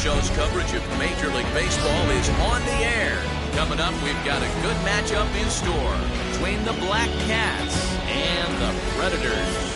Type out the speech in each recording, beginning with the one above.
show's coverage of Major League Baseball is on the air. Coming up, we've got a good matchup in store between the Black Cats and the Predators.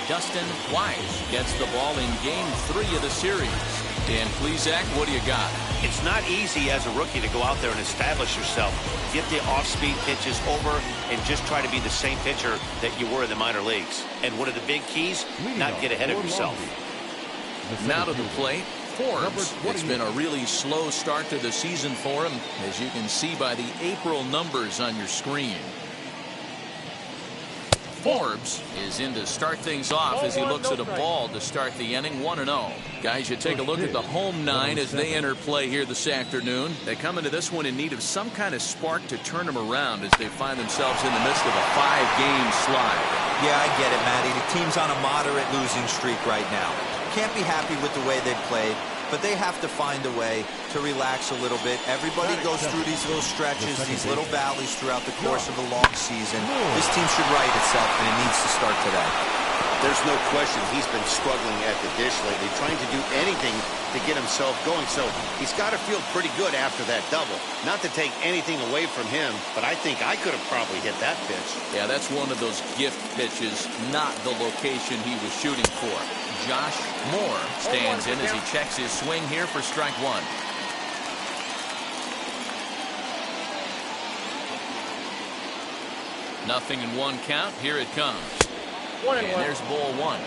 Dustin Weiss gets the ball in Game 3 of the series. Dan Plesac, what do you got? It's not easy as a rookie to go out there and establish yourself. Get the off-speed pitches over and just try to be the same pitcher that you were in the minor leagues. And one of the big keys, not get ahead of yourself. Now to the plate, Forbes. It's been a really slow start to the season for him, as you can see by the April numbers on your screen. Forbes is in to start things off as he looks at a ball to start the inning. 1-0. Guys, you take a look at the home nine as they enter play here this afternoon. They come into this one in need of some kind of spark to turn them around as they find themselves in the midst of a 5-game slide. Yeah, I get it, Matty. The team's on a moderate losing streak right now. Can't be happy with the way they've played, but they have to find a way to relax a little bit. Everybody goes through these little stretches, these little valleys throughout the course of a long season. This team should right itself, and it needs to start today. There's no question he's been struggling at the dish lately, trying to do anything to get himself going. So he's got to feel pretty good after that double. Not to take anything away from him, but I think I could have probably hit that pitch. Yeah, that's one of those gift pitches, not the location he was shooting for. Josh Moore stands in as he checks his swing here for strike one. Nothing in one count. Here it comes. And there's ball one.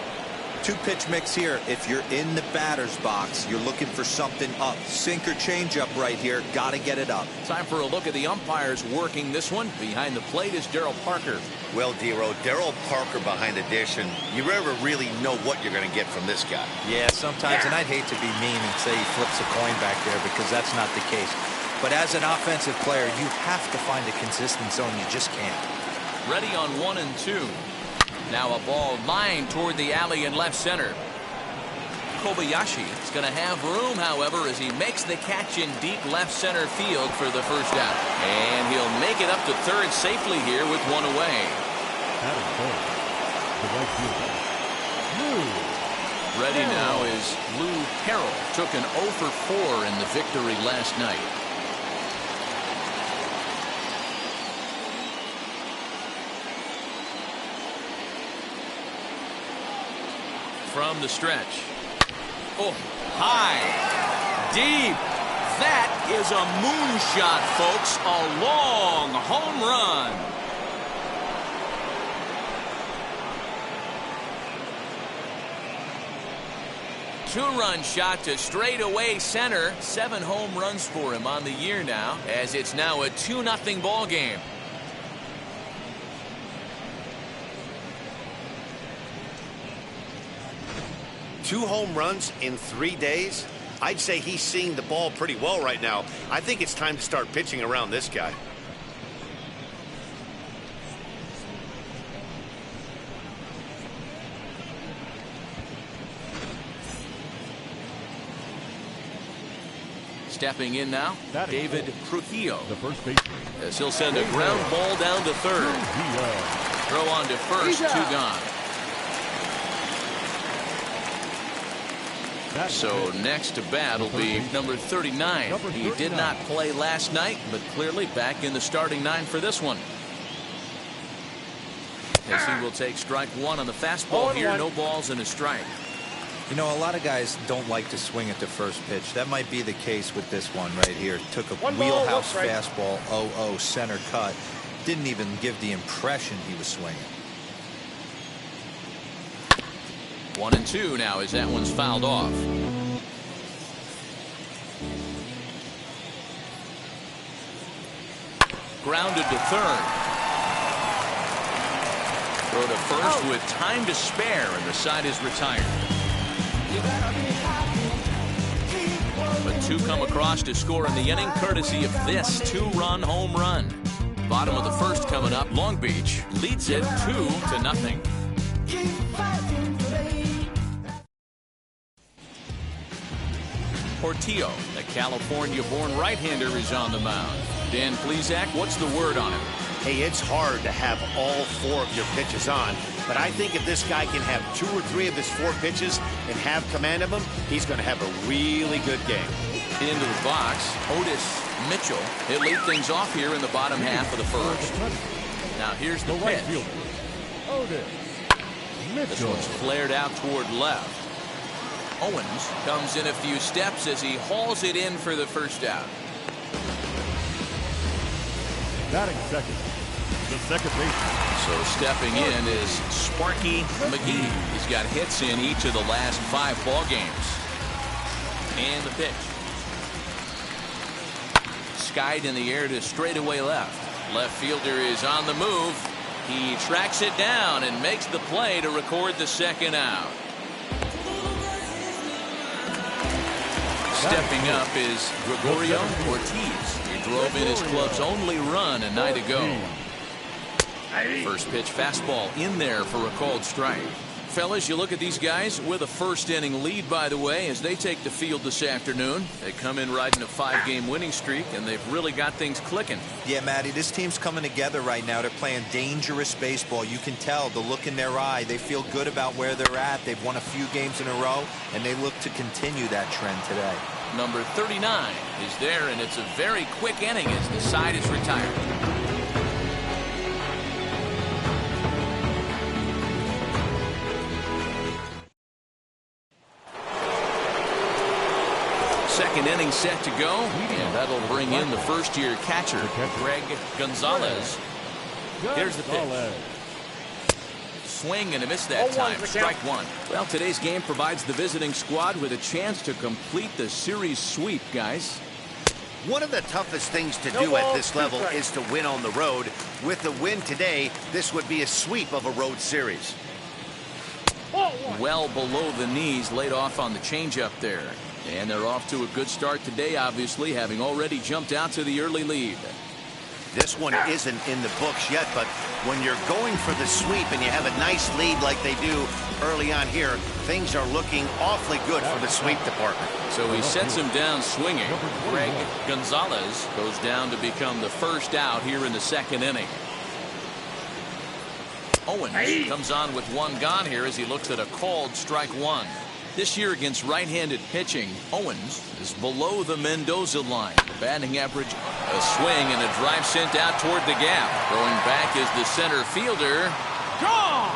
Two-pitch mix here. If you're in the batter's box, you're looking for something up. Sinker changeup right here. Got to get it up. Time for a look at the umpires working this one. Behind the plate is Darryl Parker. Well, Dero, Darryl Parker behind the dish, and you never really know what you're going to get from this guy. Yeah, sometimes, and I'd hate to be mean and say he flips a coin back there because that's not the case. But as an offensive player, you have to find a consistent zone. You just can't. Ready on 1 and 2. Now a ball lined toward the alley in left center. Kobayashi is going to have room, however, as he makes the catch in deep left center field for the first out. And he'll make it up to third safely here with one away. Ready now is Lou Carroll. Took an 0 for 4 in the victory last night. From the stretch. Oh, high, deep. That is a moonshot, folks. A long home run. Two-run shot to straightaway center. 7 home runs for him on the year now, as it's now a 2-0 ball game. Two home runs in 3 days? I'd say he's seeing the ball pretty well right now. I think it's time to start pitching around this guy. Stepping in now, David Trujillo. The first baseman. As he'll send a ground ball down to third. Throw on to first, 2 gone. So next to bat will be number 39. He did not play last night, but clearly back in the starting 9 for this one. As he will take strike 1 on the fastball here. No balls and a strike. You know, a lot of guys don't like to swing at the first pitch. That might be the case with this one right here. Took a wheelhouse fastball, 0-0 center cut. Didn't even give the impression he was swinging. 1 and 2 now as that one's fouled off. Grounded to third. Throw to first with time to spare, and the side is retired. Two come across to score in the inning, courtesy of this two-run home run. Bottom of the first coming up. Long Beach leads it 2-0. Portillo, the California-born right-hander, is on the mound. Dan Plesac, what's the word on him? Hey, it's hard to have all 4 of your pitches on, but I think if this guy can have 2 or 3 of his 4 pitches and have command of them, he's going to have a really good game. Into the box, Otis Mitchell. He'll lead things off here in the bottom half of the first. Now here's the pitch. This one's flared out toward left. Owens comes in a few steps as he hauls it in for the first out. Batting second, the second baseman. So stepping in is Sparky McGee. He's got hits in each of the last 5 ball games. And the pitch. Skied in the air to straightaway left. Left fielder is on the move. He tracks it down and makes the play to record the second out. Stepping up is Gregorio Ortiz. He drove in his club's only run a night ago. First pitch fastball in there for a called strike. Fellas, you look at these guys with a first inning lead, by the way, as they take the field this afternoon. They come in riding a 5-game winning streak, and they've really got things clicking. Yeah, Matty, this team's coming together right now. They're playing dangerous baseball. You can tell the look in their eye. They feel good about where they're at. They've won a few games in a row, and they look to continue that trend today. Number 39 is there, and it's a very quick inning as the side is retired. Second inning set to go, and that'll bring in the first-year catcher, Greg Gonzalez. Here's the pitch. Swing and a miss that time. Strike one. Well, today's game provides the visiting squad with a chance to complete the series sweep, guys. One of the toughest things to do at this level is to win on the road. With the win today, this would be a sweep of a road series. Well below the knees, laid off on the changeup there. And they're off to a good start today, obviously, having already jumped out to the early lead. This one isn't in the books yet, but when you're going for the sweep and you have a nice lead like they do early on here, things are looking awfully good for the sweep department. So he sets him down swinging. Greg Gonzalez goes down to become the first out here in the second inning. Owens comes on with one gone here as he looks at a called strike one. This year against right-handed pitching, Owens is below the Mendoza line. Batting average, a swing and a drive sent out toward the gap. Throwing back is the center fielder. Gone!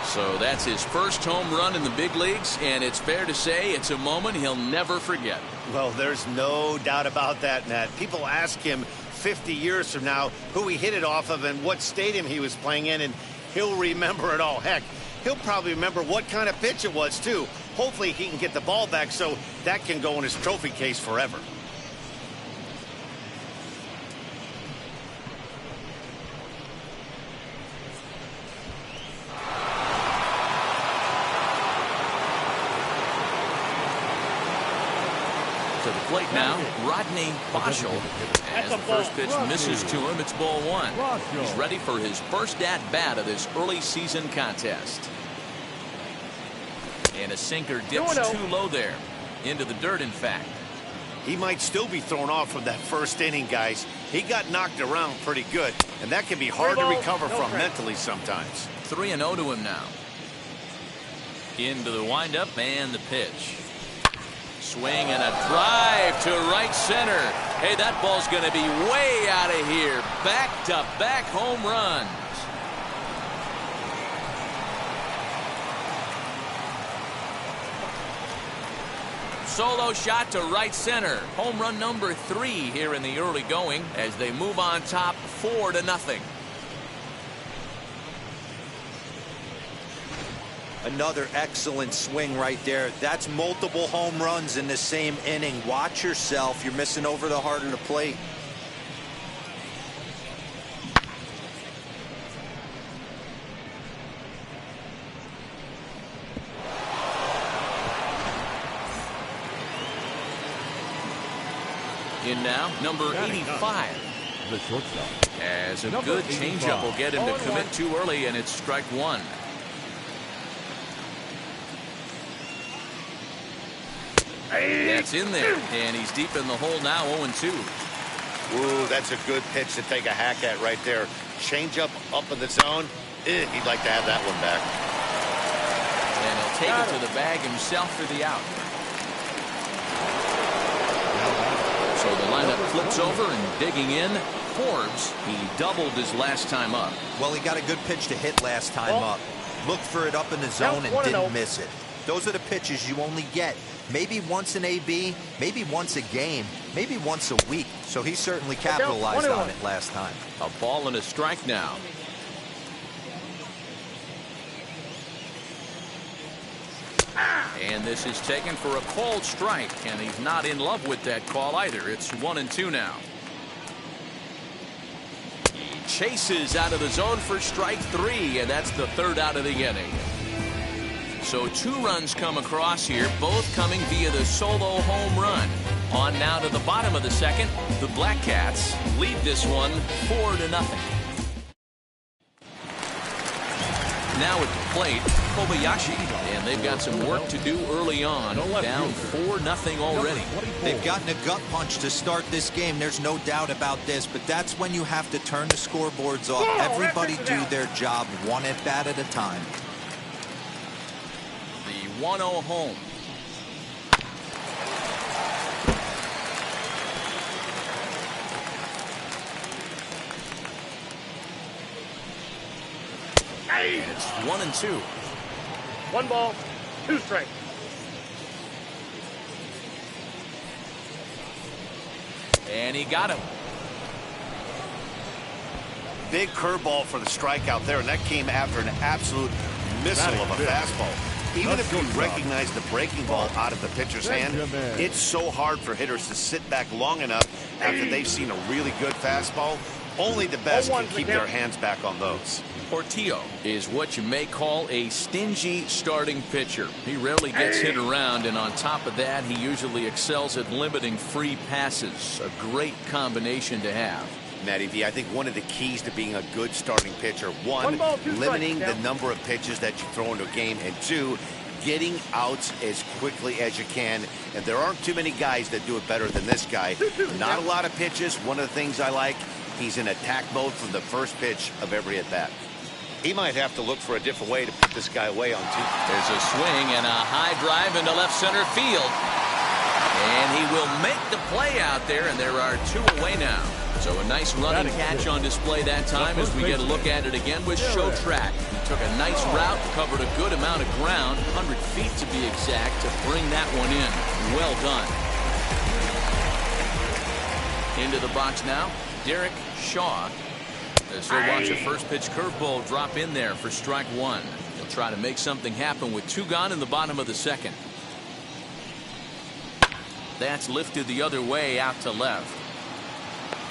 So that's his first home run in the big leagues, and it's fair to say it's a moment he'll never forget. Well, there's no doubt about that, Nat. People ask him 50 years from now who he hit it off of and what stadium he was playing in, and he'll remember it all. Heck, he'll probably remember what kind of pitch it was, too. Hopefully he can get the ball back so that can go in his trophy case forever. To the plate now, Rodney Boschel. As the first pitch misses to him, it's ball one. He's ready for his first at-bat of this early season contest. And a sinker dips too low there. Into the dirt, in fact. He might still be thrown off from that first inning, guys. He got knocked around pretty good, and that can be hard to recover from mentally sometimes. 3-0 to him now. Into the windup and the pitch. Swing and a drive to right center. Hey, that ball's going to be way out of here. Back-to-back home runs. Solo shot to right center. Home run number 3 here in the early going as they move on top 4-0. Another excellent swing right there. That's multiple home runs in the same inning. Watch yourself. You're missing over the heart of the plate. in now, number 85. The shortstop. As a good changeup will get him to commit too early, and it's strike one. That's in there, and he's deep in the hole now, 0-2. Ooh, that's a good pitch to take a hack at right there. Changeup up in the zone. He'd like to have that one back. And he'll take it to the bag himself for the out. So the lineup flips over, and digging in, Forbes. He doubled his last time up. Well, he got a good pitch to hit last time up. Looked for it up in the zone and didn't miss it. Those are the pitches you only get maybe once in AB, maybe once a game, maybe once a week. So he certainly capitalized on it last time. A ball and a strike now. And this is taken for a called strike, and he's not in love with that call either. It's 1-2 now. He chases out of the zone for strike three, and that's the third out of the inning. So 2 runs come across here, both coming via the solo home run. On now to the bottom of the second. The Black Cats lead this one 4-0. Now at the plate, Kobayashi, and they've got some work to do early on. Down 4-0 already. They've gotten a gut punch to start this game. There's no doubt about this, but that's when you have to turn the scoreboards off. Everybody do their job one at bat at a time. The 1-0 home. It's 1-2. 1 ball, 2 strikes. And he got him. Big curveball for the strikeout there, and that came after an absolute missile of a fastball. Even if you recognize the breaking ball out of the pitcher's hand, it's so hard for hitters to sit back long enough after they've seen a really good fastball. Only the best can keep their hands back on those. Portillo is what you may call a stingy starting pitcher. He rarely gets hit around, and on top of that, he usually excels at limiting free passes. A great combination to have. Matty V, I think one of the keys to being a good starting pitcher, one, limiting the number of pitches that you throw into a game, and two, getting outs as quickly as you can. And there aren't too many guys that do it better than this guy. Not a lot of pitches. One of the things I like, he's in attack mode from the first pitch of every at-bat. He might have to look for a different way to put this guy away on two. There's a swing and a high drive into left center field. And he will make the play out there, and there are 2 away now. So a nice running catch on display that time as we get a look at it again with Show Track. He took a nice route, covered a good amount of ground, 100 feet to be exact, to bring that one in. Well done. Into the box now, Derek Shaw. As he'll watch a first pitch curveball drop in there for strike 1. He'll try to make something happen with 2 gone in the bottom of the second. That's lifted the other way out to left.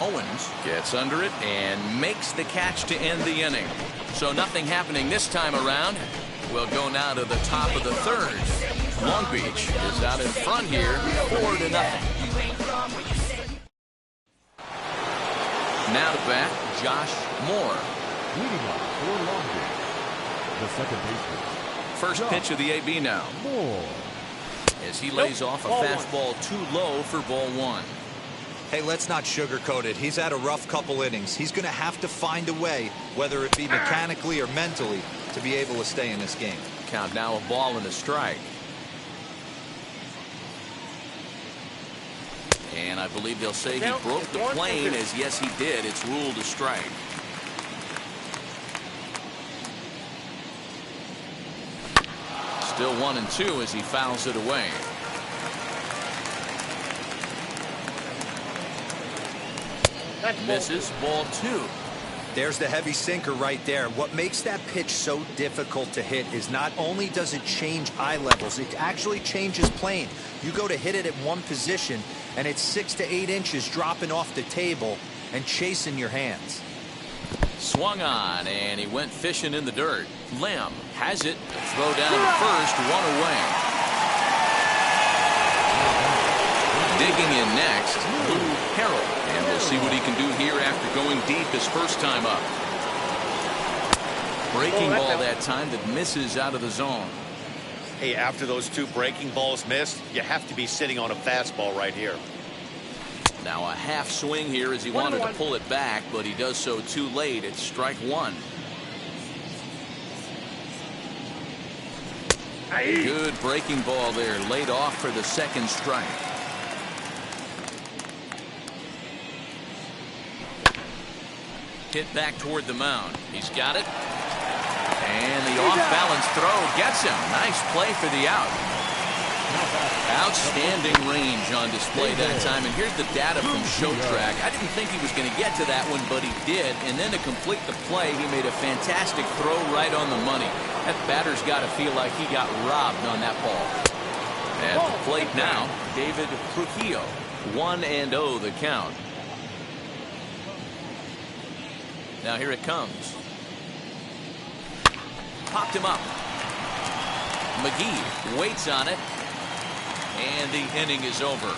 Owens gets under it and makes the catch to end the inning. So nothing happening this time around. We'll go now to the top of the third. Long Beach is out in front here, 4-0. Now to bat, Josh Moore. Leading off for Long Beach, the second baseman. First pitch of the AB now. Moore. As he lays off a fastball too low for ball 1. Hey, let's not sugarcoat it. He's had a rough couple innings. He's going to have to find a way, whether it be mechanically or mentally, to be able to stay in this game. Count now, a ball and a strike. And I believe they'll say he broke the plane, as yes he did. It's ruled a strike. Still 1-2 as he fouls it away. Misses, ball 2. There's the heavy sinker right there. What makes that pitch so difficult to hit is not only does it change eye levels, it actually changes plane. You go to hit it at one position, and it's 6 to 8 inches dropping off the table and chasing your hands. Swung on, and he went fishing in the dirt. Lamb has it. Throw down to first, 1 away. Digging in next, Lou Harold. And we'll see what he can do here after going deep his first time up. Breaking ball that time that misses out of the zone. Hey, after those two breaking balls missed, you have to be sitting on a fastball right here. Now a half swing here as he wanted to pull it back, but he does so too late. It's strike one. Good breaking ball there, laid off for the second strike. Hit back toward the mound. He's got it. And the off-balance throw gets him. Nice play for the out. Outstanding range on display that time. And here's the data from ShowTrack. I didn't think he was going to get to that one, but he did. And then to complete the play, he made a fantastic throw right on the money. That batter's got to feel like he got robbed on that ball. At the plate now, David Trujillo. 1-0 the count. Now here it comes. Popped him up. McGee waits on it. And the inning is over.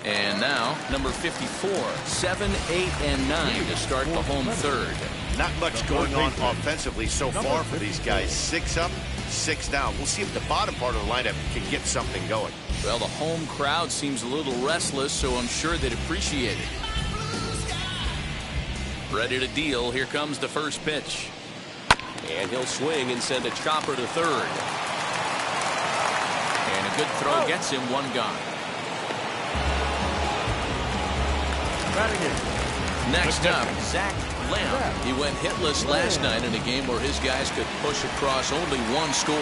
And now, number 54, 7, 8, and 9 to start the home third. Not much going on offensively so far for these guys. 6 up, 6 down. We'll see if the bottom part of the lineup can get something going. Well, the home crowd seems a little restless, so I'm sure they'd appreciate it. Ready to deal. Here comes the first pitch. And he'll swing and send a chopper to third. And a good throw gets him one gone. Next up, Zach Lamb. He went hitless last night in a game where his guys could push across only one score.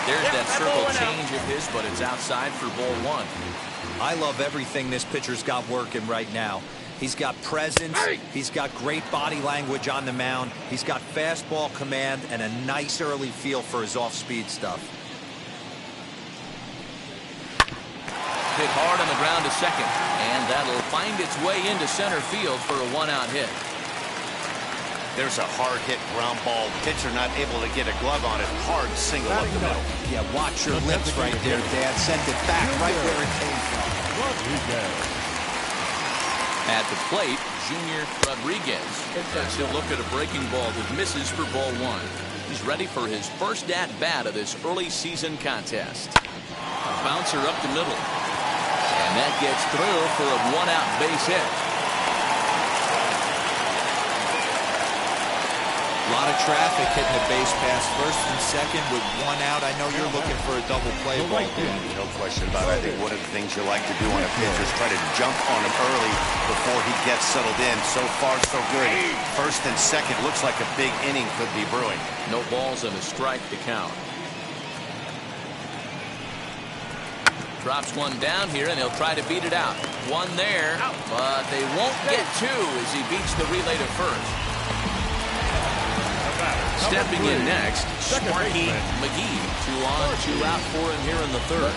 There's that circle change of his, but it's outside for ball one. I love everything this pitcher's got working right now. He's got presence. He's got great body language on the mound. He's got fastball command and a nice early feel for his off-speed stuff. Hit hard on the ground to second, and that'll find its way into center field for a one-out hit. There's a hard hit ground ball. Pitcher not able to get a glove on it. Hard single up the middle. Yeah, watch your lips right there, Dad. Send it back right where it came from. At the plate, Junior Rodriguez. He'll look at a breaking ball that misses for ball one. He's ready for his first at-bat of this early season contest. A bouncer up the middle. And that gets through for a one-out base hit. A lot of traffic hitting the base pass first and second with one out. I know you're looking for a double play ball. No question about it. I think one of the things you like to do on a pitch is try to jump on him early before he gets settled in. So far, so good. First and second looks like a big inning could be brewing. No balls and a strike to count. Drops one down here, and he'll try to beat it out. One there, but they won't get two as he beats the relay to first. Stepping in next, Sparky McGee. 2 on, 2 out for him here in the third.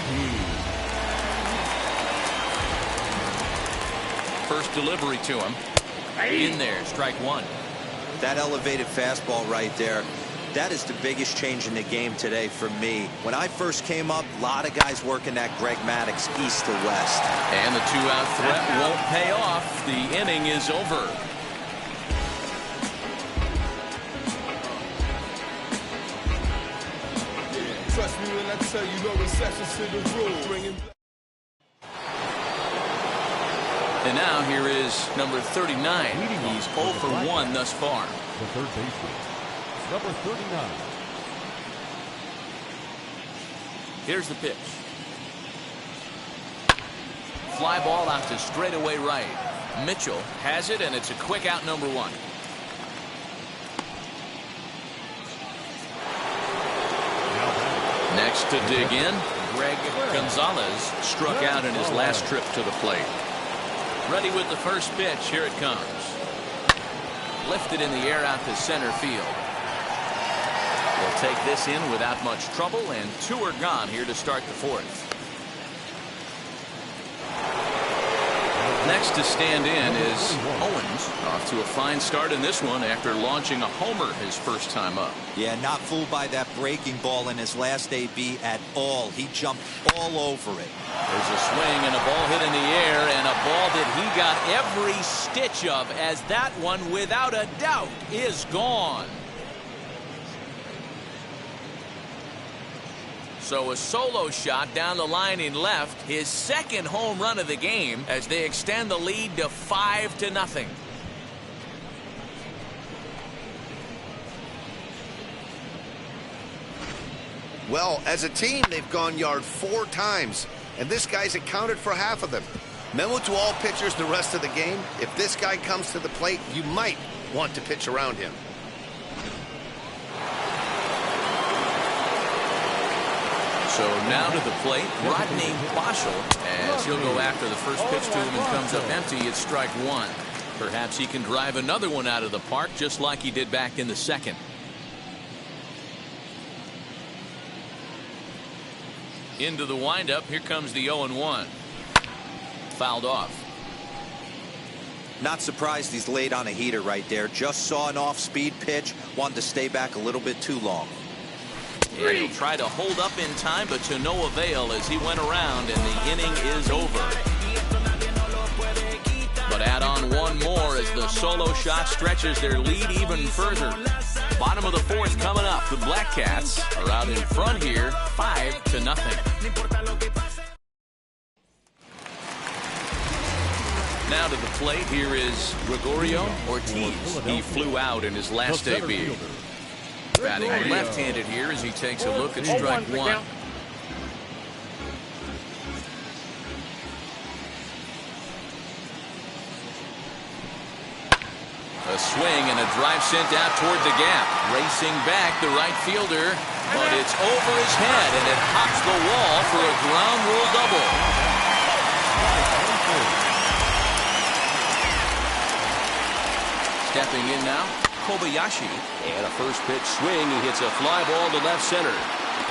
First delivery to him. In there, strike one. That elevated fastball right there. That is the biggest change in the game today for me. When I first came up, a lot of guys working that Greg Maddux east to west. And the 2-out threat won't pay off. The inning is over. Trust me when I tell you no exceptions to the rule. And now here is number 39. He's 0 for 1 thus far. The third baseman, number 39. Here's the pitch. Fly ball out to straightaway right. Mitchell has it, and it's a quick out, number 1. Next to dig in, Greg Gonzalez struck out in his last trip to the plate. Ready with the first pitch. Here it comes. Lifted in the air out to center field. They'll take this in without much trouble, and 2 are gone here to start the 4th. next to stand in is Owens. Off to a fine start in this one after launching a homer his first time up. Yeah, not fooled by that breaking ball in his last AB at all. He jumped all over it. There's a swing and a ball hit in the air, and a ball that he got every stitch of, as that one, without a doubt, is gone. So a solo shot down the line in left, his second home run of the game, as they extend the lead to 5-0. Well, as a team, they've gone yard 4 times, and this guy's accounted for half of them. Memo to all pitchers the rest of the game: if this guy comes to the plate, you might want to pitch around him. So now to the plate, Rodney Boschel, as he'll go after the first pitch to him and comes up empty. It's strike one. Perhaps he can drive another one out of the park, just like he did back in the second. Into the windup. Here comes the 0-1. Fouled off. Not surprised he's laid on a heater right there. Just saw an off-speed pitch. Wanted to stay back a little bit too long. And he'll try to hold up in time, but to no avail as he went around, and the inning is over. But add on one more as the solo shot stretches their lead even further. Bottom of the fourth coming up. The Black Cats are out in front here, 5-0. Now to the plate, here is Gregorio Ortiz. He flew out in his last debut. Batting left-handed here as he takes a look at strike one. A swing and a drive sent out toward the gap. Racing back, the right fielder, but it's over his head, and it hops the wall for a ground rule double. Stepping in now, Kobayashi, and a first pitch swing. He hits a fly ball to left center,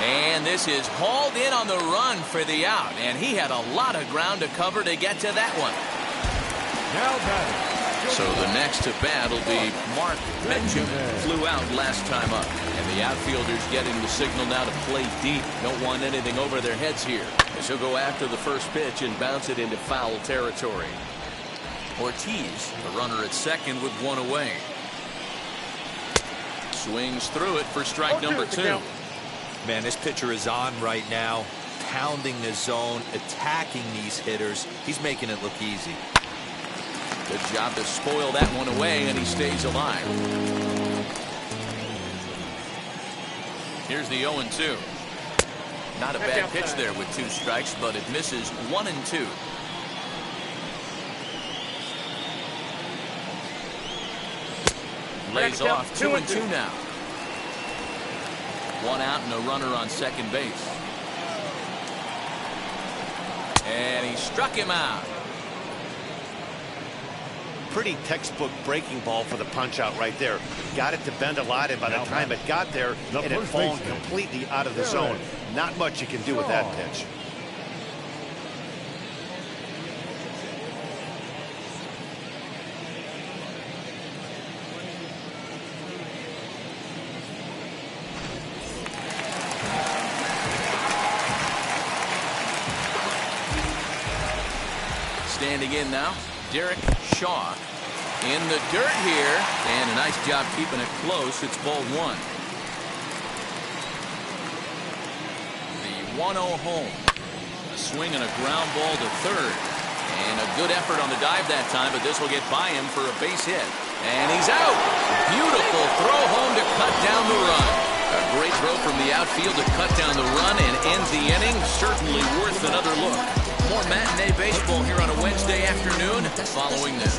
and this is hauled in on the run for the out, and he had a lot of ground to cover to get to that one. Now batting. So the next to bat will be Mark Benjamin. Flew out last time up, and the outfielders getting the signal now to play deep. Don't want anything over their heads here, as he'll go after the first pitch and bounce it into foul territory. Ortiz, the runner at second with one away. Swings through it for strike number two. Man, this pitcher is on right now, pounding the zone, attacking these hitters. He's making it look easy. Good job to spoil that one away, and he stays alive. Here's the 0-2. Not a bad pitch there with 2 strikes, but it misses 1-2. Lays off 2-2 now. 1 out and a runner on second base. And he struck him out. Pretty textbook breaking ball for the punch out right there. Got it to bend a lot, and by the time it got there, it had fallen completely out of the zone. Not much you can do with that pitch. Standing in now, Derek Shaw in the dirt here, and a nice job keeping it close. It's ball one. The 1-0 home. A swing and a ground ball to third, and a good effort on the dive that time, but this will get by him for a base hit, and he's out. Beautiful throw home to cut down the run. A great throw from the outfield to cut down the run and ends the inning. Certainly worth another look. More matinee baseball here on a Wednesday afternoon following this.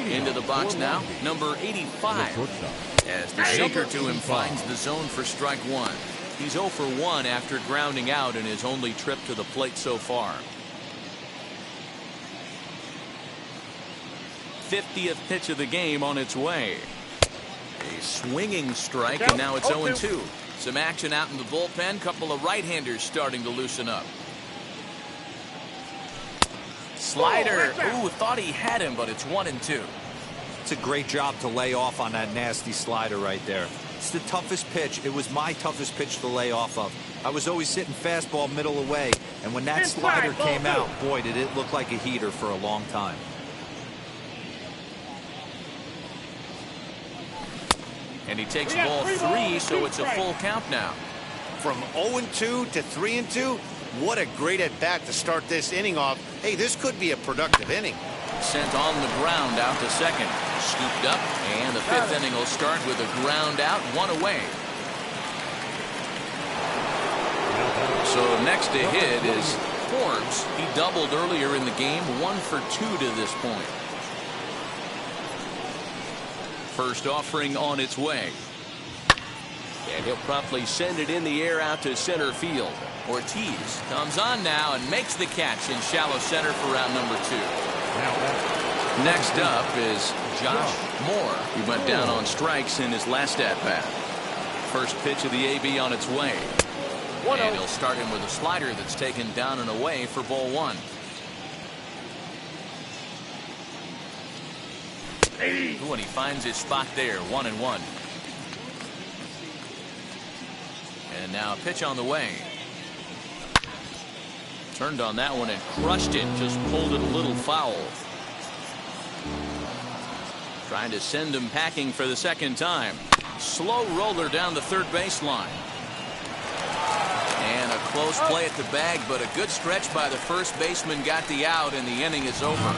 Into the box now, number 85. As the sinker to him finds the zone for strike one. He's 0 for 1 after grounding out in his only trip to the plate so far. 50th pitch of the game on its way. A swinging strike, and now it's 0-2. Some action out in the bullpen. Couple of right-handers starting to loosen up. Slider. Ooh, thought he had him, but it's 1-2. It's a great job to lay off on that nasty slider right there. It's the toughest pitch. It was my toughest pitch to lay off of. I was always sitting fastball middle away, and when that slider came out, boy, did it look like a heater for a long time. And he takes ball 3, so it's a full count now. From 0-2 to 3-2, what a great at-bat to start this inning off. Hey, this could be a productive inning. Sent on the ground out to second. Scooped up, and the 5th inning will start with a ground out, 1 away. So next to hit is Forbes. He doubled earlier in the game, 1 for 2 to this point. First offering on its way. And he'll promptly send it in the air out to center field. Ortiz comes on now and makes the catch in shallow center for round number 2. Next up is Josh Moore. He went down on strikes in his last at-bat. First pitch of the AB on its way. And he'll start him with a slider that's taken down and away for ball 1. Ooh, and he finds his spot there, 1-1. And now a pitch on the way. Turned on that one and crushed it, just pulled it a little foul. Trying to send him packing for the second time. Slow roller down the third baseline. And a close play at the bag, but a good stretch by the first baseman got the out, and the inning is over.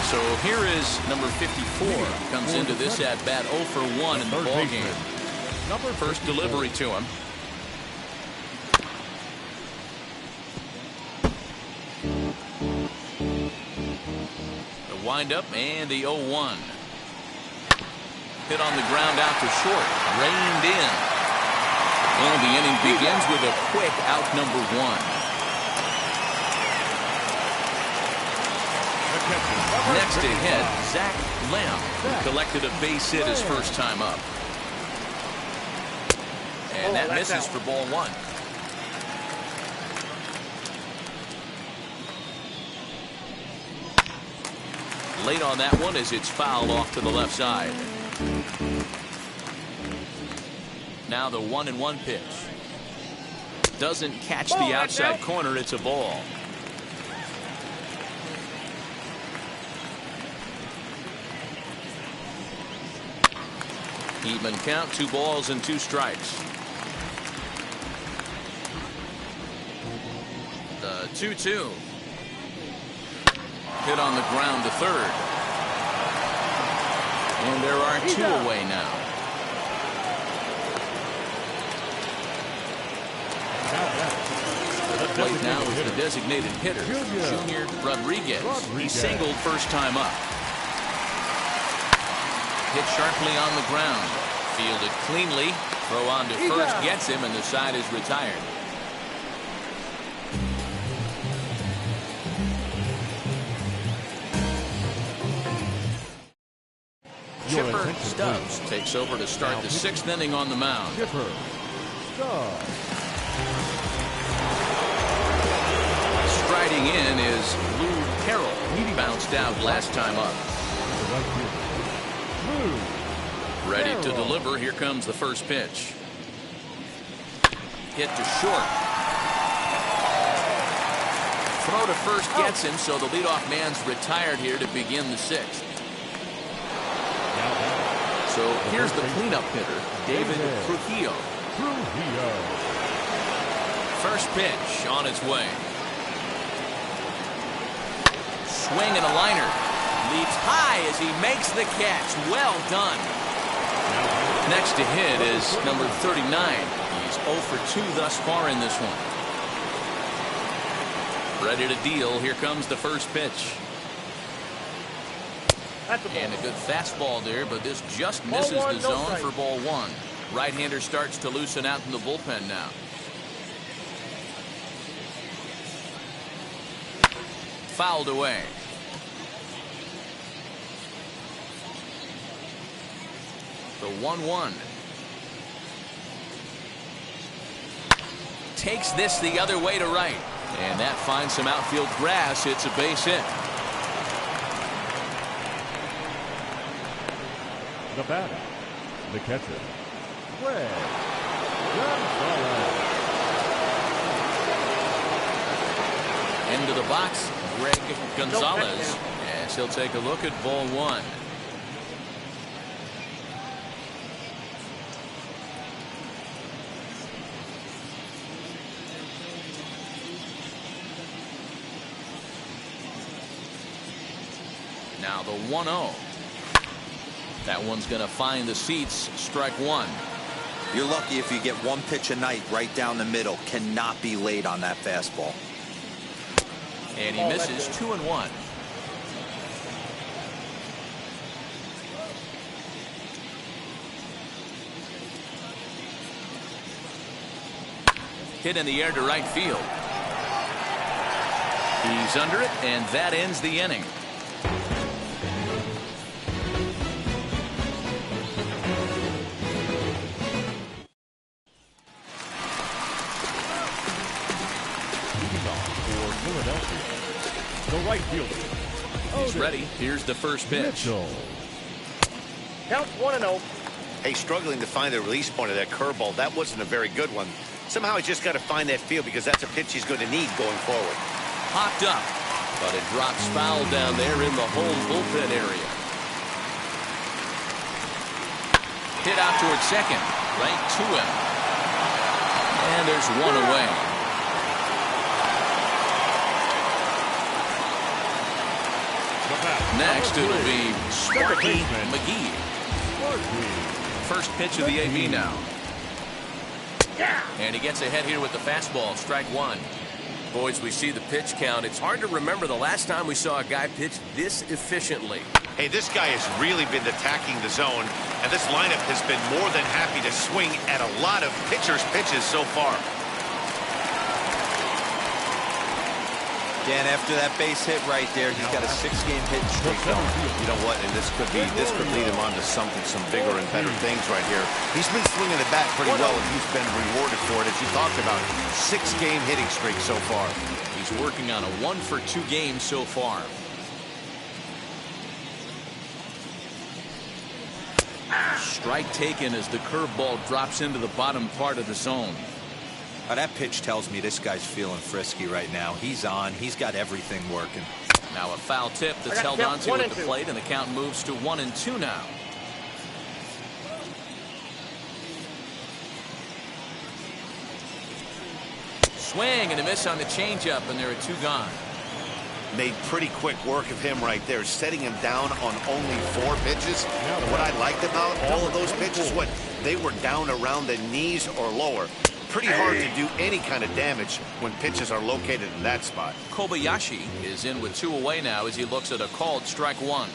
So here is number 54. Comes into this at bat 0 for 1 in the ball game. First delivery to him. The windup and the 0-1. Hit on the ground out to short. Reined in. And the inning begins with a quick out number 1. Next to hit, Zach Lamb, who collected a base hit his first time up. And that misses for ball 1. Late on that one as it's fouled off to the left side. Now the 1-1 pitch. Doesn't catch the outside corner. It's a ball. Even count, 2 balls and 2 strikes. The 2-2. Hit on the ground to third. And there are 2 away now. The plate now is the designated hitter, Junior Rodriguez. He singled first time up. Hit sharply on the ground. Fielded cleanly. Throw on to first gets him, and the side is retired. Chipper Stubbs takes over to start the 6th inning on the mound. Striding in is Lou Carroll. He bounced out last time up. Ready to deliver. Here comes the first pitch. Hit to short. Throw to first gets him, so the leadoff man's retired here to begin the 6th. So here's the cleanup hitter, David Trujillo. First pitch on its way. Swing and a liner. Leaps high as he makes the catch. Well done. Next to hit is number 39. He's 0 for 2 thus far in this one. Ready to deal. Here comes the first pitch. And a good fastball there, but this just misses the zone for ball 1. Right-hander starts to loosen out in the bullpen now. Fouled away. The 1-1. Takes this the other way to right. And that finds some outfield grass. It's a base hit. The batter, the catcher, Greg Gonzalez. Into the box, Greg Gonzalez. As he'll take a look at ball one. Now the 1-0. That one's going to find the seats. Strike one. You're lucky if you get one pitch a night right down the middle. Cannot be late on that fastball. And he misses 2-1. Hit in the air to right field. He's under it, and that ends the inning. The right fielder. He's ready. Here's the first pitch. Mitchell. Count 1-0. Hey, struggling to find the release point of that curveball. That wasn't a very good one. Somehow he's just got to find that feel because that's a pitch he's going to need going forward. Popped up, but it drops foul down there in the home bullpen area. Hit out towards second, right to him. And there's one away. Next, it'll be Sparky McGee. First pitch of the AB now. And he gets ahead here with the fastball. Strike one. Boys, we see the pitch count. It's hard to remember the last time we saw a guy pitch this efficiently. Hey, this guy has really been attacking the zone, and this lineup has been more than happy to swing at a lot of pitchers' pitches so far. Dan, after that base hit right there, he's got a 6-game hit streak going. You know what? And this could lead him on to some bigger and better things right here. He's been swinging the bat pretty well, and he's been rewarded for it, as you talked about. 6-game hitting streak so far. He's working on a 1-for-2 game so far. Strike taken as the curveball drops into the bottom part of the zone. That pitch tells me this guy's feeling frisky right now. He's on. He's got everything working. Now a foul tip that's held onto at the plate, and the count moves to 1-2 now. Swing and a miss on the changeup, and there are two gone. Made pretty quick work of him right there, setting him down on only 4 pitches. What I liked about all of those pitches, they were down around the knees or lower. Pretty hard to do any kind of damage when pitches are located in that spot. Kobayashi is in with 2 away now as he looks at a called strike one.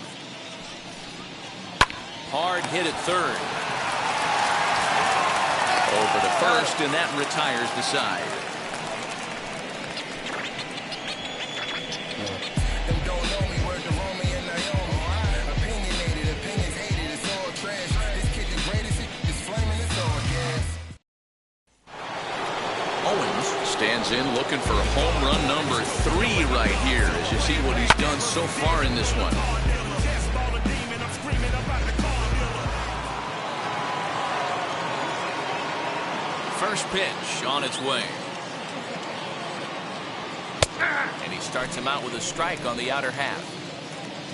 Hard hit at third. Over to first, and that retires the side. Stands in looking for home run number 3 right here as you see what he's done so far in this one. First pitch on its way. And he starts him out with a strike on the outer half.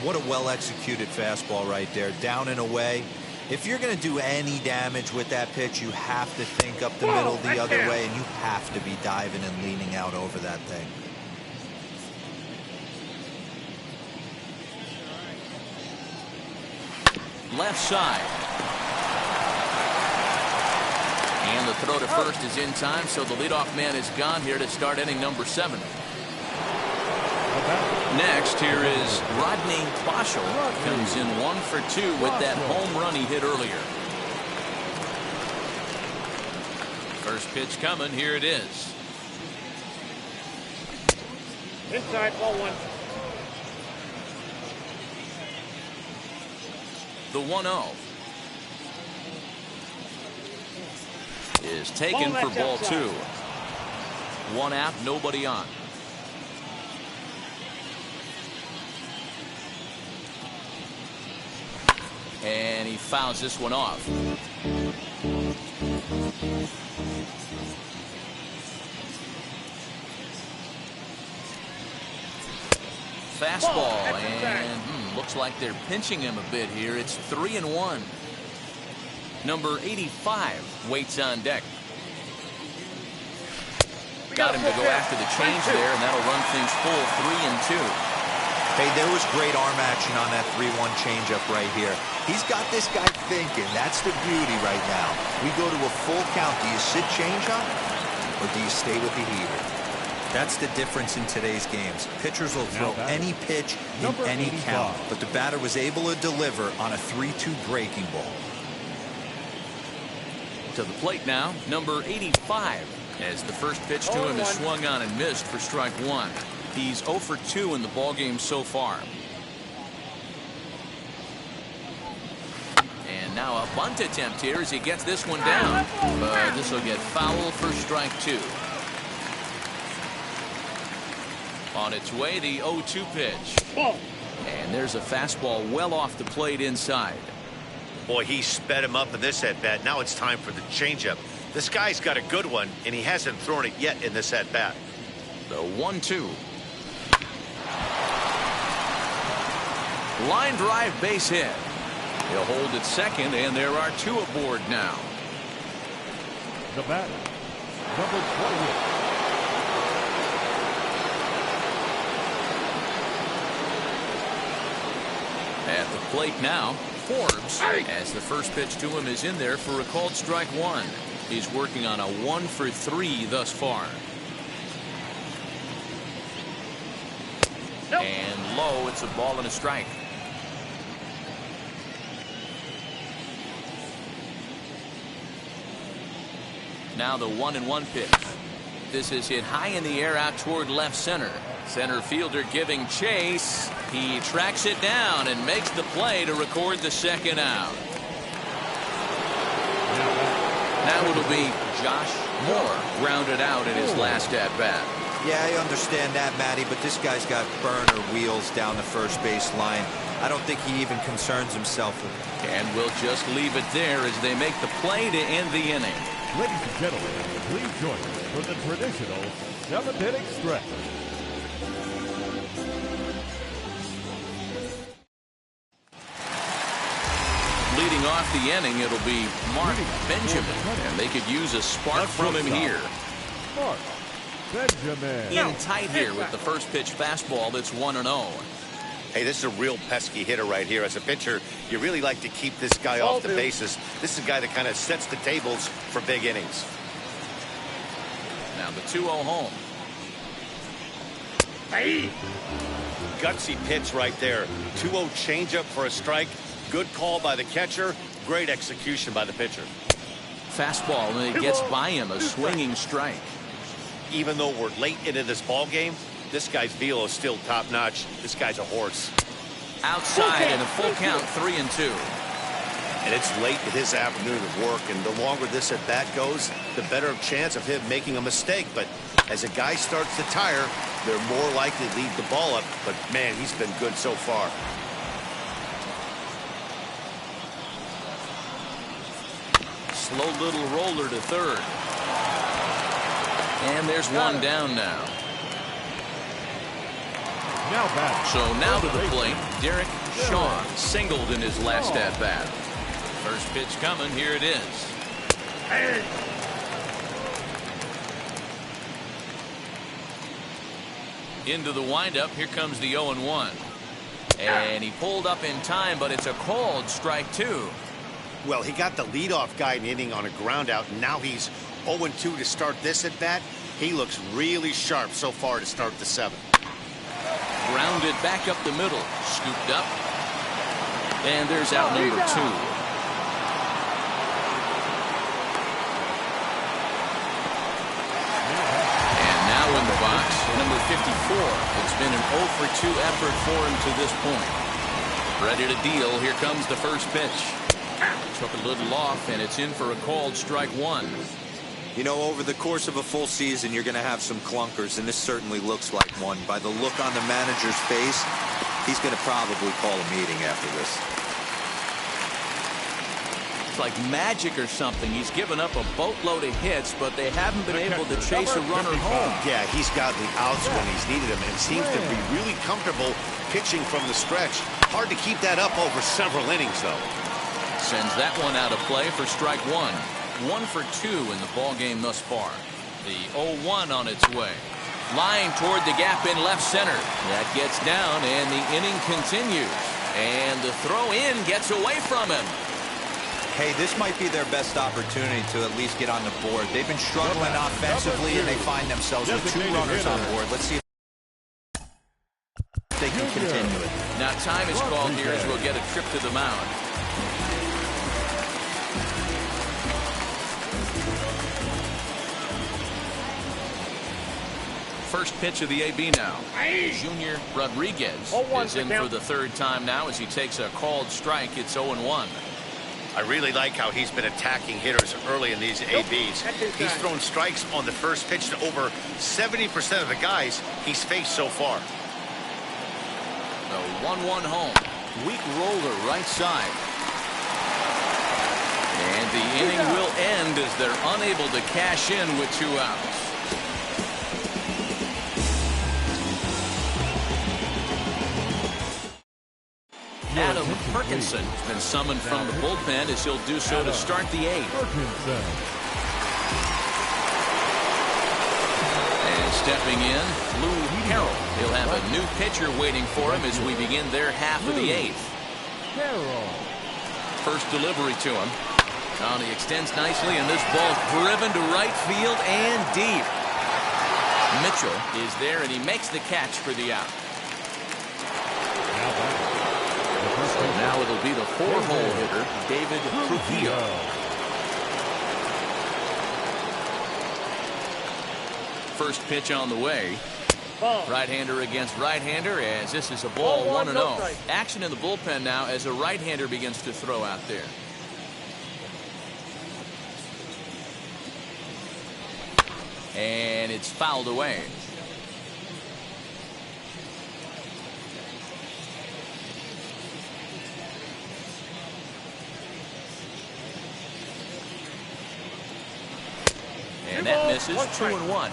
What a well-executed fastball right there. Down and away. If you're going to do any damage with that pitch, you have to think up the middle the other way, and you have to be diving and leaning out over that thing. Left side. And the throw to first is in time, so the leadoff man is gone here to start inning number 7. Next, here is Rodney Kloschel. Comes in 1 for 2 with that home run he hit earlier. First pitch coming. Here it is. Inside, ball 1. The 1-0 is taken for ball 2. One out, nobody on. And he fouls this one off. Fastball, and looks like they're pinching him a bit here. It's 3-1. Number 85 waits on deck. Got him to go after the change there, and that'll run things full 3-2. Hey, there was great arm action on that 3-1 changeup right here. He's got this guy thinking. That's the beauty right now. We go to a full count. Do you sit changeup, or do you stay with the heater? That's the difference in today's games. Pitchers will throw any pitch in any count, but the batter was able to deliver on a 3-2 breaking ball. To the plate now, number 85, as the first pitch to him is swung on and missed for strike 1. He's 0 for 2 in the ballgame so far. And now a bunt attempt here as he gets this one down, but this will get foul for strike 2. On its way, the 0-2 pitch. And there's a fastball well off the plate inside. Boy, he sped him up in this at-bat. Now it's time for the changeup. This guy's got a good one, and he hasn't thrown it yet in this at-bat. The 1-2. Line drive base hit. He'll hold at second, and there are 2 aboard now. The batter, number 28. At the plate now, Forbes, as the first pitch to him is in there for a called strike 1. He's working on a 1 for 3 thus far. And low, it's a ball and a strike. Now the 1-1 pitch. This is hit high in the air out toward left center. Center fielder giving chase. He tracks it down and makes the play to record the second out. Now it'll be Josh Moore grounded out in his last at bat. Yeah, I understand that, Matty, but this guy's got burner wheels down the first base line. I don't think he even concerns himself with it. And we'll just leave it there as they make the play to end the inning. Ladies and gentlemen, please join us for the traditional 7th-inning stretch. Leading off the inning, it'll be Mark Benjamin, and they could use a spark from him here. Mark Benjamin. In tight here with the first pitch fastball that's 1-0. Hey, this is a real pesky hitter right here. As a pitcher, you really like to keep this guy off the bases. This is a guy that kind of sets the tables for big innings. Now the 2-0 home. Hey. Gutsy pitch right there. 2-0 changeup for a strike. Good call by the catcher. Great execution by the pitcher. Fastball, and it gets by him, a swinging strike. Even though we're late into this ball game, this guy's velo is still top-notch. This guy's a horse. Outside and a full count, 3-2. And it's late in his afternoon of work, and the longer this at-bat goes, the better chance of him making a mistake. But as a guy starts to tire, they're more likely to leave the ball up. But, man, he's been good so far. Slow little roller to third. And there's one down now. So now to the plate, Derek Shaw singled in his last at-bat. First pitch coming, here it is. Into the windup, here comes the 0-1. And he pulled up in time, but it's a called strike 2. Well, he got the leadoff guy in the inning on a ground out, and now he's 0-2 to start this at-bat. He looks really sharp so far to start the 7th. Grounded back up the middle, scooped up. And there's out number 2. And now in the box, number 54. It's been an 0 for 2 effort for him to this point. Ready to deal. Here comes the first pitch. Took a little off, and it's in for a called strike one. You know, over the course of a full season, you're going to have some clunkers, and this certainly looks like one. By the look on the manager's face, he's going to probably call a meeting after this. It's like magic or something. He's given up a boatload of hits, but they haven't been able to chase a runner home. Yeah, he's got the outs when he's needed them and seems to be really comfortable pitching from the stretch. Hard to keep that up over several innings, though. Sends that one out of play for strike one. 1 for 2 in the ball game thus far. The 0-1 on its way. Line toward the gap in left center. That gets down, and the inning continues. And the throw in gets away from him. Hey, this might be their best opportunity to at least get on the board. They've been struggling offensively, and they find themselves with 2 runners on board. Let's see if they can continue it. Now time is called here as we'll get a trip to the mound. First pitch of the AB now. Junior Rodriguez is in for the 3rd time now as he takes a called strike. It's 0-1. I really like how he's been attacking hitters early in these ABs. He's thrown strikes on the first pitch to over 70% of the guys he's faced so far. The 1-1 home. Weak roller right side. And the inning will end as they're unable to cash in with 2 outs. Adam Perkinson has been summoned from the bullpen as he'll do so to start the 8th. And stepping in, Lou Carroll. He'll have a new pitcher waiting for him as we begin their half of the 8th. First delivery to him. Oh, he extends nicely, and this ball driven to right field and deep. Mitchell is there, and he makes the catch for the out. So now it'll be the 4-hole hitter, David Trujillo. First pitch on the way. Right-hander against right-hander as this is a ball 1-0. Action in the bullpen now as a right-hander begins to throw out there. And it's fouled away. And that misses. 2-1.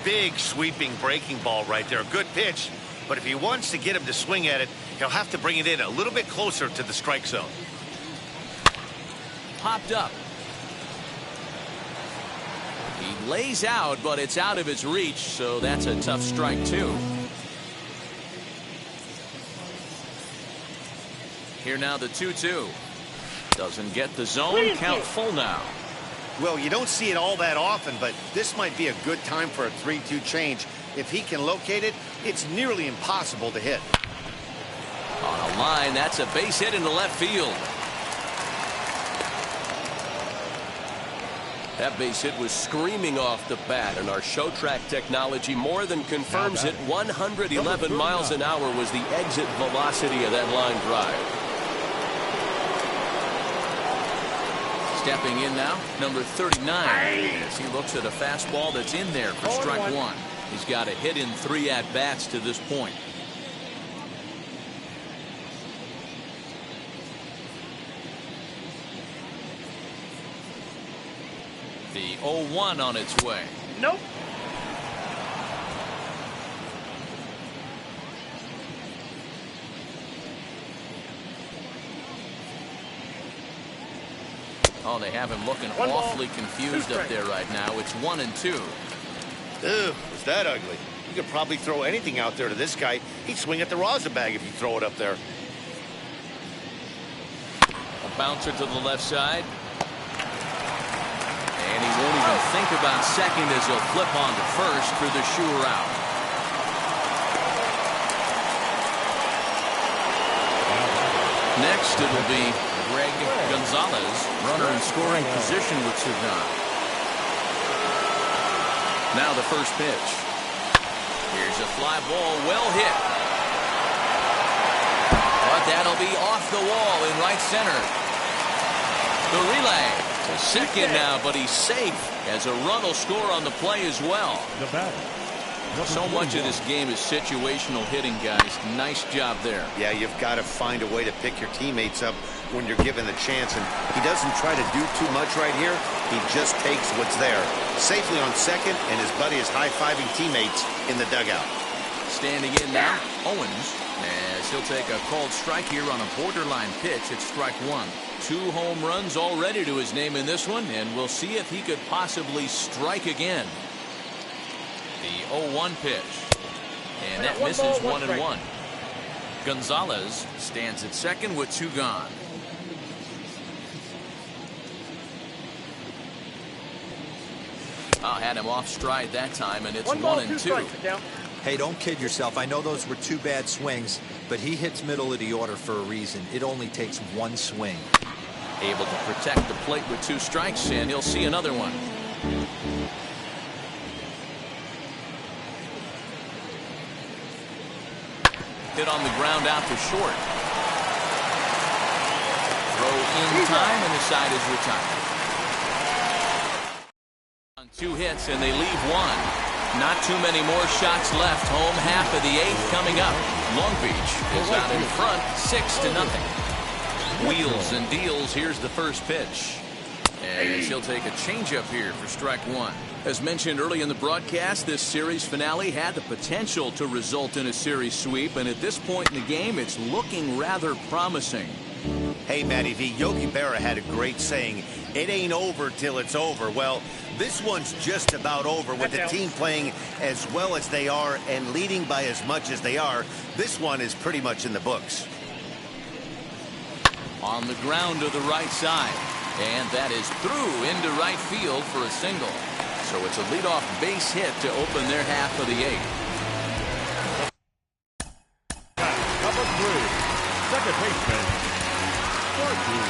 Big sweeping breaking ball right there. Good pitch. But if he wants to get him to swing at it, he'll have to bring it in a little bit closer to the strike zone. Popped up. He lays out, but it's out of his reach, so that's a tough strike, too. Here now the 2-2. Doesn't get the zone. Count full now. Well, you don't see it all that often, but this might be a good time for a 3-2 change. If he can locate it, it's nearly impossible to hit. On a line, that's a base hit into left field. That base hit was screaming off the bat, and our show track technology more than confirms it. 111 miles an hour was the exit velocity of that line drive. Stepping in now, number 39, as he looks at a fastball that's in there for strike 1. He's got a hit in 3 at-bats to this point. The 0-1 on its way. Nope. Oh, they have him looking awfully confused up there right now. It's 1-2. Ugh, was that ugly? You could probably throw anything out there to this guy. He'd swing at the rosin bag if you throw it up there. A bouncer to the left side. And he won't even think about second as he'll flip on to first for the sure out. Next, it'll be Greg Gonzalez, runner in scoring position with Sagan. Now the first pitch. Here's a fly ball, well hit. But That'll be off the wall in right center. The relay to second now, but he's safe as a run will score on the play as well. The batter. So much of this game is situational hitting, guys. Nice job there. Yeah, you've got to find a way to pick your teammates up when you're given the chance, and he doesn't try to do too much right here. He just takes what's there. Safely on second, and his buddy is high-fiving teammates in the dugout. Standing in now, Owens, as he'll take a called strike here on a borderline pitch. It's strike one. 2 home runs already to his name in this one, and we'll see if he could possibly strike again. The 0-1 pitch, and that misses 1-1. Gonzalez stands at second with 2 gone. Had him off stride that time, and it's 1-2. Hey, don't kid yourself. I know those were 2 bad swings, but he hits middle of the order for a reason. It only takes 1 swing. Able to protect the plate with 2 strikes, and he'll see another one. Hit on the ground out to short. Throw in time, and the side is retired. On 2 hits, and they leave 1. Not too many more shots left. Home half of the 8th coming up. Long Beach is out in front, 6-0. Wheels and deals. Here's the first pitch. And he'll take a changeup here for strike 1. As mentioned early in the broadcast, this series finale had the potential to result in a series sweep, and at this point in the game, it's looking rather promising. Hey, Matty V, Yogi Berra had a great saying, it ain't over till it's over. Well, this one's just about over with the team playing as well as they are and leading by as much as they are. This one is pretty much in the books. On the ground to the right side, and that is through into right field for a single. So it's a leadoff base hit to open their half of the 8th. Number 3, second baseman, Sparky.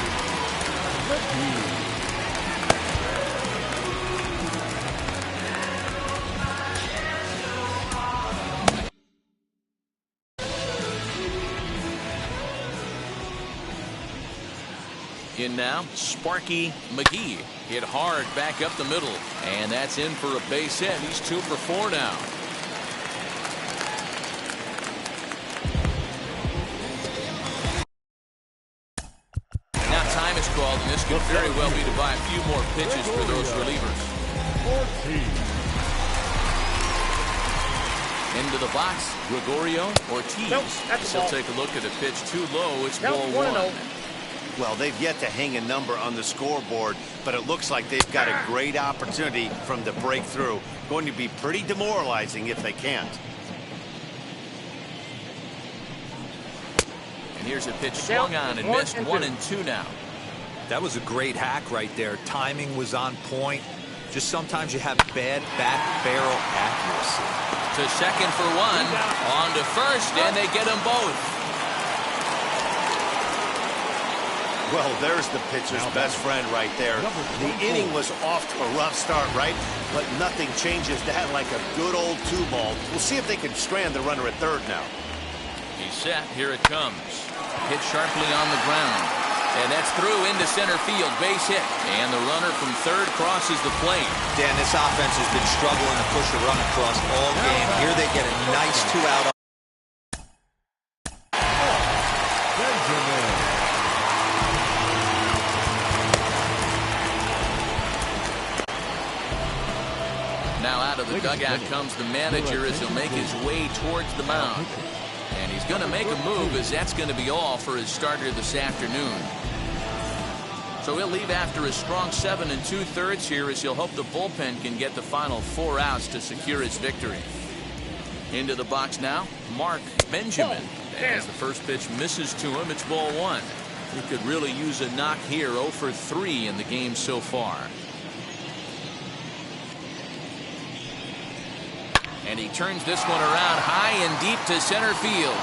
In now, Sparky McGee. Hit hard back up the middle, and that's in for a base hit. He's 2 for 4 now. Now time is called, and this could very well be to buy a few more pitches for those relievers. 14. Into the box, Gregorio Ortiz. He'll take a look at a pitch too low. It's ball 1. Well, they've yet to hang a number on the scoreboard, but it looks like they've got a great opportunity from the breakthrough. Going to be pretty demoralizing if they can't. And here's a pitch swung on and missed. 1-2 now. That was a great hack right there. Timing was on point. Just sometimes you have bad back barrel accuracy. To second for 1. On to first, and they get them both. Well, there's the pitcher's best friend right there. The inning was off to a rough start, right? But nothing changes that like a good old 2-ball. We'll see if they can strand the runner at third now. He's set. Here it comes. Hit sharply on the ground. And that's through into center field. Base hit. And the runner from third crosses the plate. Dan, this offense has been struggling to push a run across all game. Here they get a nice 2-out. Now out of the dugout comes the manager as he'll make his way towards the mound. And he's going to make a move, as that's going to be all for his starter this afternoon. So he'll leave after a strong 7 2/3 here, as he'll hope the bullpen can get the final 4 outs to secure his victory. Into the box now, Mark Benjamin. As the first pitch misses to him, it's ball 1. He could really use a knock here. 0 for 3 in the game so far. And he turns this one around high and deep to center field.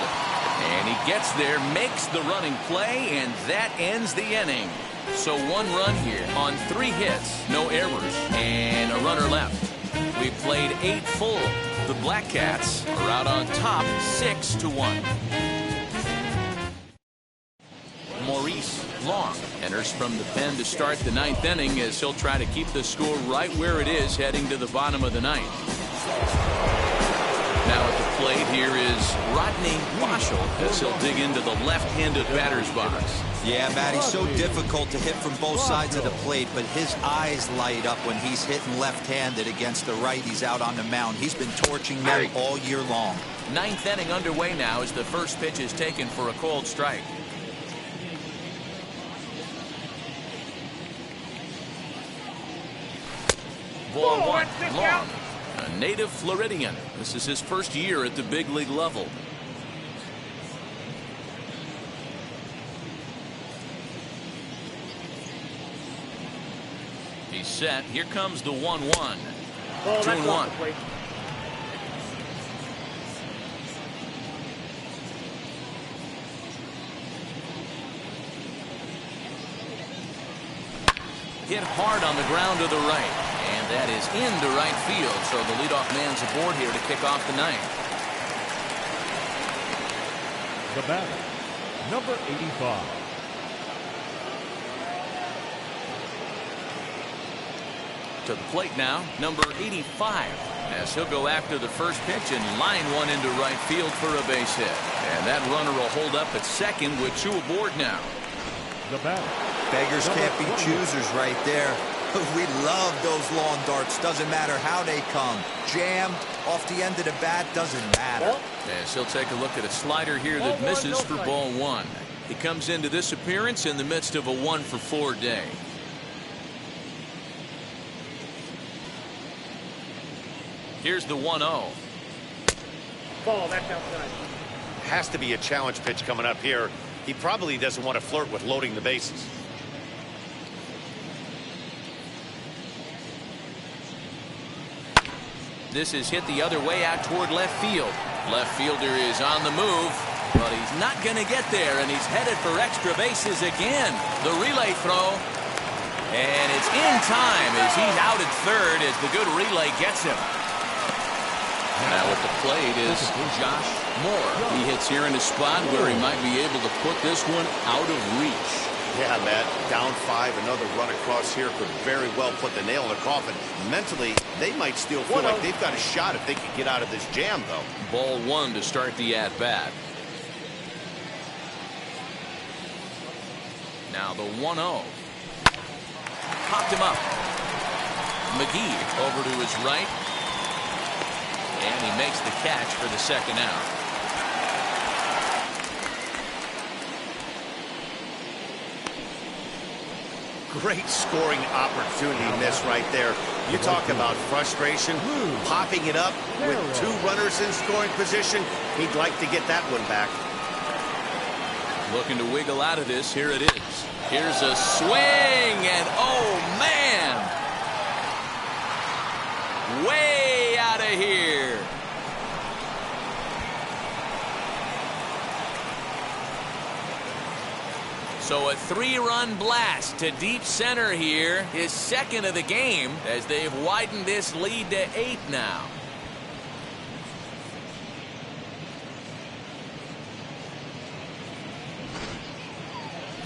And he gets there, makes the running play, and that ends the inning. So 1 run here on 3 hits, no errors, and a runner left. We played 8 full. The Black Cats are out on top 6-1. long. Enters from the pen to start the ninth inning as he'll try to keep the score right where it is heading to the bottom of the ninth. Now at the plate here is Rodney Boschel as he'll dig into the left-handed batter's box. Yeah, Matty, so difficult to hit from both sides of the plate, but his eyes light up when he's hitting left-handed against the righties out on the mound. He's been torching them all year long. Ninth inning underway now as the first pitch is taken for a called strike. Ball one, long. A native Floridian. This is his first year at the big league level. He's set. Here comes the 1-1. 2-1. Hit hard on the ground to the right. And that is into right field, so the leadoff man's aboard here to kick off the ninth. The batter, number 85. To the plate now, number 85, as he'll go after the first pitch and line one into right field for a base hit. And that runner will hold up at second with two aboard now. The batter. Beggars can't be choosers right there. We love those lawn darts. Doesn't matter how they come. Jammed off the end of the bat, doesn't matter. As he'll take a look at a slider here that misses for ball one. He comes into this appearance in the midst of a 1-for-4 day. Here's the 1-0. Ball, that's outside. Has to be a challenge pitch coming up here. He probably doesn't want to flirt with loading the bases. This is hit the other way out toward left field. Left fielder is on the move, but he's not going to get there, and he's headed for extra bases again. The relay throw, and it's in time as he's out at third as the good relay gets him. Now at the plate is Josh Moore. He hits here in a spot where he might be able to put this one out of reach. Yeah, Matt, down 5, another run across here could very well put the nail in the coffin. Mentally, they might still feel like they've got a shot if they can get out of this jam, though. Ball one to start the at-bat. Now the 1-0. Popped him up. McGee over to his right. And he makes the catch for the second out. Great scoring opportunity miss right there. You talk about frustration, popping it up with 2 runners in scoring position. He'd like to get that one back. Looking to wiggle out of this. Here it is. Here's a swing, and oh man, way out of here. So a 3-run blast to deep center here, his second of the game, as they've widened this lead to 8 now.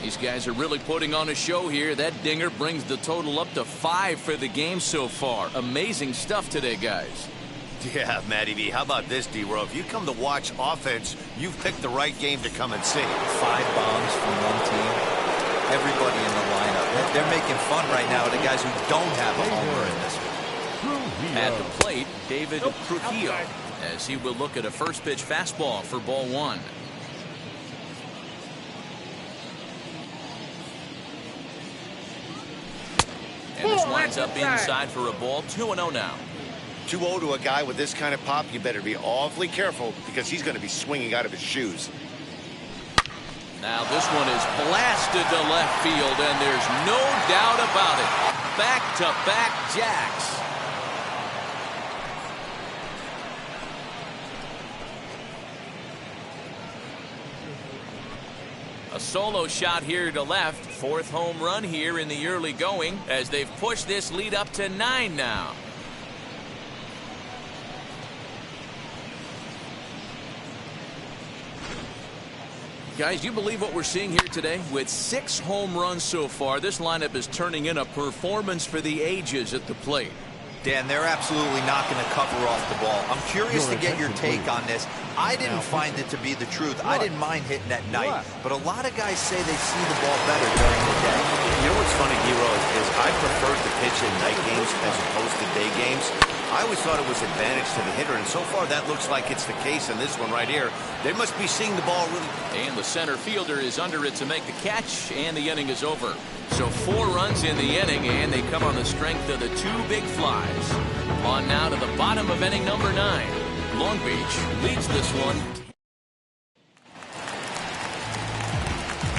These guys are really putting on a show here. That dinger brings the total up to 5 for the game so far. Amazing stuff today, guys. Yeah, Matty B. How about this, D-Row? If you come to watch offense, you've picked the right game to come and see. 5 bombs from one team. Everybody in the lineup. They're making fun right now of the guys who don't have a homer in this one. At the plate, David Trujillo, as he will look at a first pitch fastball for ball one. And this winds up inside for a ball. 2-0 now. 2-0 to a guy with this kind of pop, you better be awfully careful because he's going to be swinging out of his shoes. Now this one is blasted to left field, and there's no doubt about it. Back-to-back jacks. A solo shot here to left. 4th home run here in the early going as they've pushed this lead up to 9 now. Guys, do you believe what we're seeing here today? With 6 home runs so far, this lineup is turning in a performance for the ages at the plate. Dan, they're absolutely not going to cover off the ball. I'm curious to get your take on this. I didn't find it to be the truth. I didn't mind hitting at night, but a lot of guys say they see the ball better during the day. You know what's funny, Hero, is I prefer to pitch in night games as opposed to day games. I always thought it was advantage to the hitter, and so far that looks like it's the case in this one right here. They must be seeing the ball really. And the center fielder is under it to make the catch, and the inning is over. So 4 runs in the inning, and they come on the strength of the 2 big flies. On now to the bottom of inning number 9. Long Beach leads this one.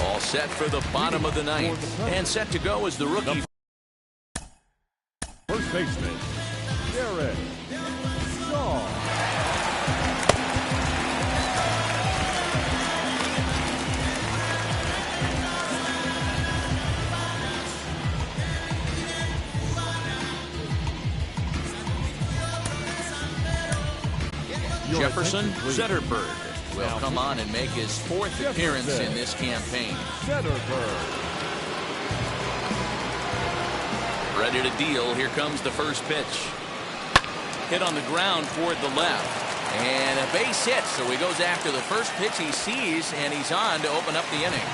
All set for the bottom of the 9th. And set to go is the rookie. First baseman, Jared Shaw. Jefferson Zetterberg will come on and make his 4th appearance in this campaign. Zetterberg. Ready to deal. Here comes the first pitch. Hit on the ground toward the left. And a base hit, so he goes after the first pitch he sees, and he's on to open up the inning.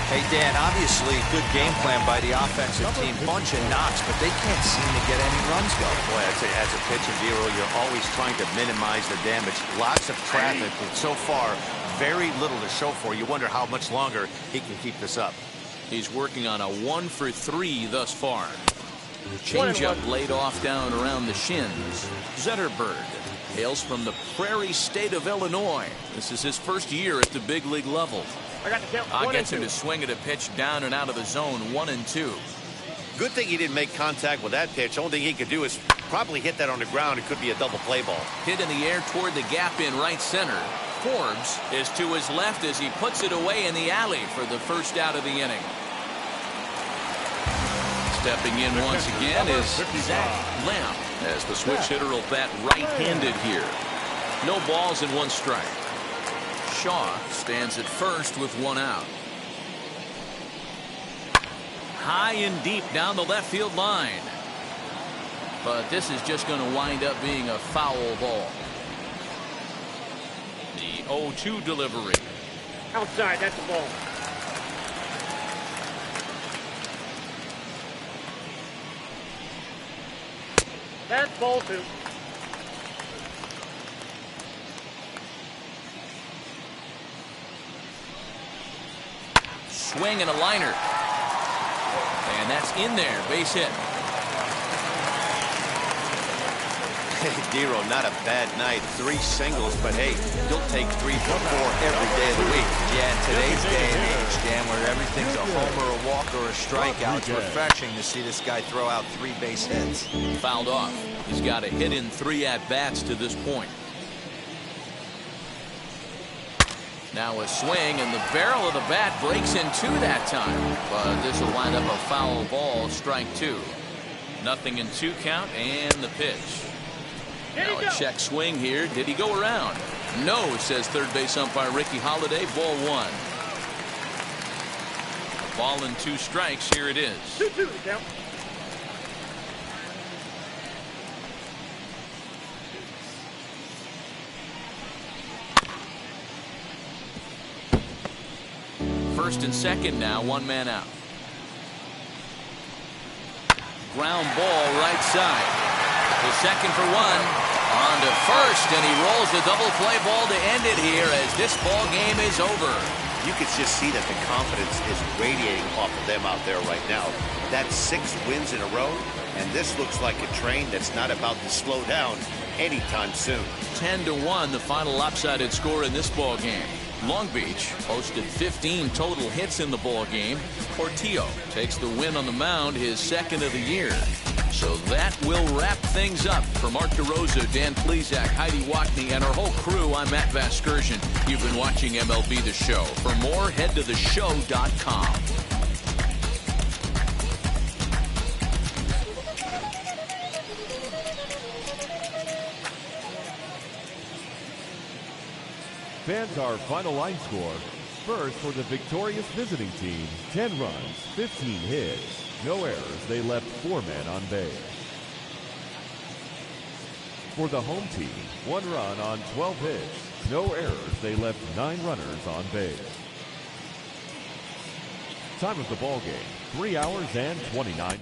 Hey, Dan, obviously good game plan by the offensive team. Bunch of knocks, but they can't seem to get any runs going. Boy, I'd say as a pitcher, Hero, you're always trying to minimize the damage. Lots of traffic, but so far, very little to show for. You wonder how much longer he can keep this up. He's working on a 1 for 3 thus far. Changeup laid off down around the shins. Zetterberg hails from the prairie state of Illinois. This is his first year at the big league level. I got the count. Gets him to swing at a pitch down and out of the zone, 1-2. Good thing he didn't make contact with that pitch. Only thing he could do is probably hit that on the ground. It could be a double play ball. Hit in the air toward the gap in right center. Forbes is to his left as he puts it away in the alley for the first out of the inning. Stepping in once again is Zach Lamb, as the switch hitter will bat right-handed here. No balls and 1 strike. Shaw stands at first with 1 out. High and deep down the left field line. But this is just going to wind up being a foul ball. The 0-2 delivery. Outside, that's the ball. That's ball 2. Swing and a liner. And that's in there. Base hit. Hey, Dero, not a bad night. 3 singles, but hey, you'll take 3 for 4 every day of the week. Yeah, in today's day and age, Dan, where everything's a homer, a walk, or a strikeout, it's refreshing to see this guy throw out 3 base hits. Fouled off. He's got a hit in 3 at-bats to this point. Now a swing, and the barrel of the bat breaks in 2 that time. But this will wind up a foul ball, strike 2. Nothing in 2 count, and the pitch. Now a check swing here. Did he go around? No, says third base umpire Ricky Holiday. Ball 1. A ball and 2 strikes. Here it is. 2-2 the count. First and second now, 1 man out. Ground ball right side. The second for 1. On to first, and he rolls the double play ball to end it here as this ball game is over. You can just see that the confidence is radiating off of them out there right now. That's 6 wins in a row, and this looks like a train that's not about to slow down anytime soon. 10-1, the final lopsided score in this ball game. Long Beach posted 15 total hits in the ball game. Portillo takes the win on the mound, his 2nd of the year. So that will wrap things up. For Mark DeRosa, Dan Plesac, Heidi Watney, and our whole crew, I'm Matt Vasgersian. You've been watching MLB The Show. For more, head to theshow.com. Fans, our final line score, First, for the victorious visiting team, 10 runs, 15 hits. No errors, they left 4 men on base. For the home team, 1 run on 12 hits. No errors, they left 9 runners on base. Time of the ball game, 3 hours and 29.